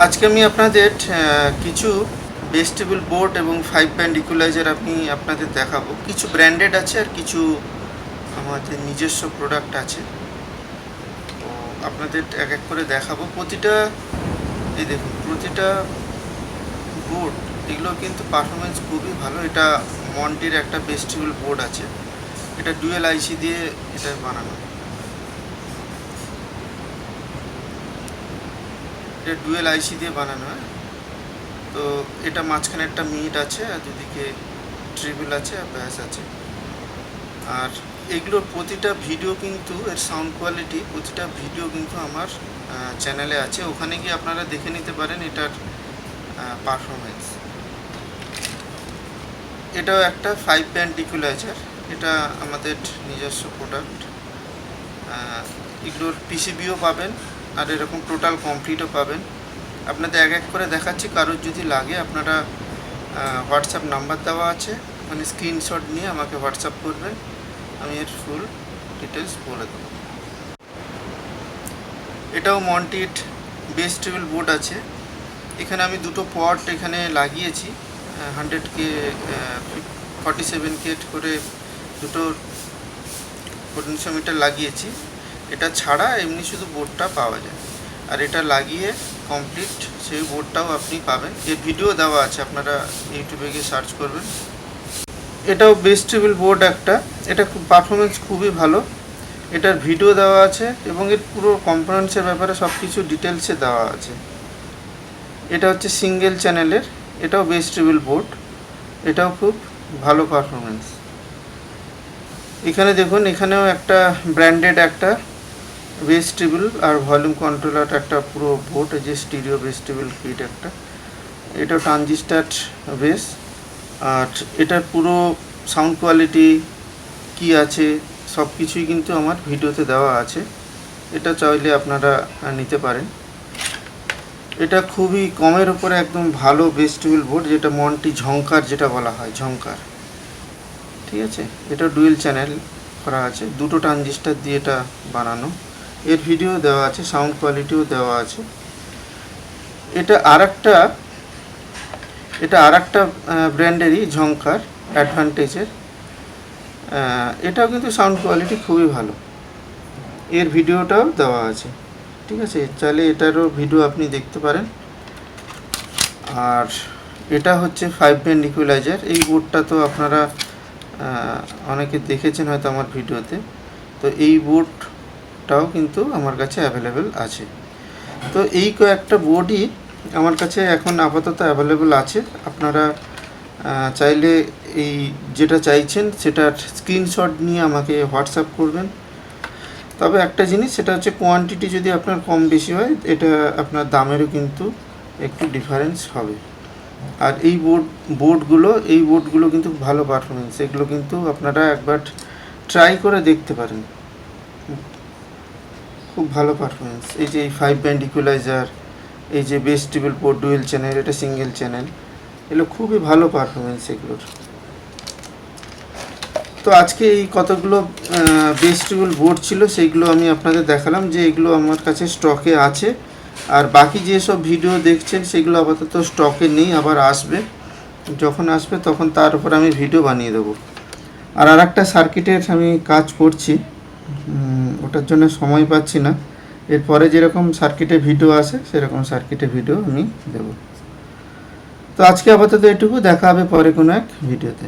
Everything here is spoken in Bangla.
আজকে আমি আপনাদের কিছু ভেস্টেবল বোর্ড এবং 5 ব্যান্ড ইকুয়ালাইজার আপনাদের দেখাবো। কিছু ব্র্যান্ডেড আছে আর কিছু আমাদের নিজস্ব প্রোডাক্ট আছে। তো আপনাদের এক এক করে দেখাবো। এই দেখুন, প্রতিটা বোর্ড এগুলো কিন্তু পারফরমেন্স খুবই ভালো। এটা মন্টির একটা ভেস্টেবল বোর্ড আছে, এটা ডুয়েল আইসি দিয়ে এটা বানানো। এটা ডুয়েল আইসি দিয়ে বানানো হয়। তো এটা মাঝখানে একটা মিট আছে আর দুদিকে ট্রিবল আছে আর ব্যাস আছে। আর এগুলোর প্রতিটা ভিডিও কিন্তু এর সাউন্ড কোয়ালিটি প্রতিটা ভিডিও কিন্তু আমার চ্যানেলে আছে, ওখানে গিয়ে আপনারা দেখে নিতে পারেন এটার পারফরমেন্স। এটাও একটা 5 ব্যান্ড ইকুয়ালাইজার, এটা আমাদের নিজস্ব প্রোডাক্ট। এগুলোর পিসিবিও পাবেন আর এরকম টোটাল কমপ্লিটও পাবেন। আপনাদের এক এক করে দেখাচ্ছি, কারোর যদি লাগে আপনারা হোয়াটসঅ্যাপ নাম্বার দেওয়া আছে, মানে স্ক্রিনশট নিয়ে আমাকে হোয়াটসঅ্যাপ করবেন, আমি এর ফুল ডিটেলস বলে দেবো। এটাও মন্টিড ভেস্টেবল বোর্ড আছে। এখানে আমি দুটো পট এখানে লাগিয়েছি, 100K 47K করে দুটো পোটেনশিওমিটার লাগিয়েছি। এটা ছাড়া এমনি শুধু বোর্ডটা পাওয়া যায়, আর এটা লাগিয়ে কমপ্লিট সেই বোর্ডটাও আপনি পাবেন। এর ভিডিও দেওয়া আছে, আপনারা ইউটিউবে গিয়ে সার্চ করবেন। এটাও ভেস্টেবল বোর্ড একটা, এটা পারফরমেন্স খুবই ভালো। এটার ভিডিও দেওয়া আছে এবং এর পুরো কম্পোনেন্টসের ব্যাপারে সব কিছু ডিটেলসে দেওয়া আছে। এটা হচ্ছে সিঙ্গেল চ্যানেলের, এটাও ভেস্টেবল বোর্ড, এটাও খুব ভালো পারফরমেন্স। এখানে দেখুন, এখানেও একটা ব্র্যান্ডেড একটা ভেস্টেবল আর ভলিউম কন্ট্রোলার একটা পুরো বোর্ড, যে স্টিরিও ভেস্টেবল কিট একটা। এটা ট্রানজিস্টার বেস, আর এটার পুরো সাউন্ড কোয়ালিটি কি আছে সব কিছুই কিন্তু আমার ভিডিওতে দেওয়া আছে, এটা চাইলে আপনারা নিতে পারেন। এটা খুবই কমের ওপরে একদম ভালো ভেস্টেবল বোর্ড, যেটা মন্টি ঝংকার যেটা বলা হয়, ঝংকার, ঠিক আছে। এটা ডুয়েল চ্যানেল করা আছে, দুটো ট্রানজিস্টার দিয়ে এটা বানানো। এর ভিডিও দেওয়া আছে, সাউন্ড কোয়ালিটিও দেওয়া আছে। এটা আর একটা ব্র্যান্ডেরই ঝংকার অ্যাডভান্টেজের, এটাও কিন্তু সাউন্ড কোয়ালিটি খুবই ভালো, এর ভিডিওটাও দেওয়া আছে, ঠিক আছে। চাইলে এটারও ভিডিও আপনি দেখতে পারেন। আর এটা হচ্ছে 5 ব্যান্ড ইকুয়ালাইজার। এই বোর্ডটা তো আপনারা অনেকে দেখেছেন হয়তো আমার ভিডিওতে। তো এই বোর্ডটাও কিন্তু আমার কাছে অ্যাভেলেবেল আছে। তো এই কয়েকটা বোর্ডই আমার কাছে এখন আপাতত অ্যাভেলেবেল আছে। আপনারা চাইলে এই যেটা চাইছেন সেটার স্ক্রিনশট নিয়ে আমাকে হোয়াটসঅ্যাপ করবেন। তবে একটা জিনিস, সেটা হচ্ছে কোয়ান্টিটি যদি আপনার কম বেশি হয়, এটা আপনার দামেরও কিন্তু একটু ডিফারেন্স হবে। আর এই বোর্ডগুলো কিন্তু ভালো পারফরমেন্স, এগুলো কিন্তু আপনারা একবার ট্রাই করে দেখতে পারেন, খুব ভালো পারফরমেন্স। এই যে এই 5 ব্যান্ড ইকুয়ালাইজার, এই যে ভেস্টেবল বোর্ড ডুয়েল চ্যানেল, এটা সিঙ্গেল চ্যানেল, এগুলো খুবই ভালো পারফরমেন্স এগুলোর। তো আজকে এই কতগুলো ভেস্টেবল বোর্ড ছিল সেইগুলো আমি আপনাদের দেখালাম, যে এগুলো আমার কাছে স্টকে আছে। আর বাকি যেসব ভিডিও দেখছেন সেগুলো আপাতত স্টকে নেই, আবার আসবে, যখন আসবে তখন তার উপর আমি ভিডিও বানিয়ে দেবো। আর একটা সার্কিটের আমি কাজ করছি, ওটার জন্য সময় পাচ্ছি না। এরপরে যেরকম সার্কিটের ভিডিও আসে সেরকম সার্কিটের ভিডিও আমি দেবো। তো আজকে আপাতত এটুকু, দেখা হবে পরে কোনো এক ভিডিওতে।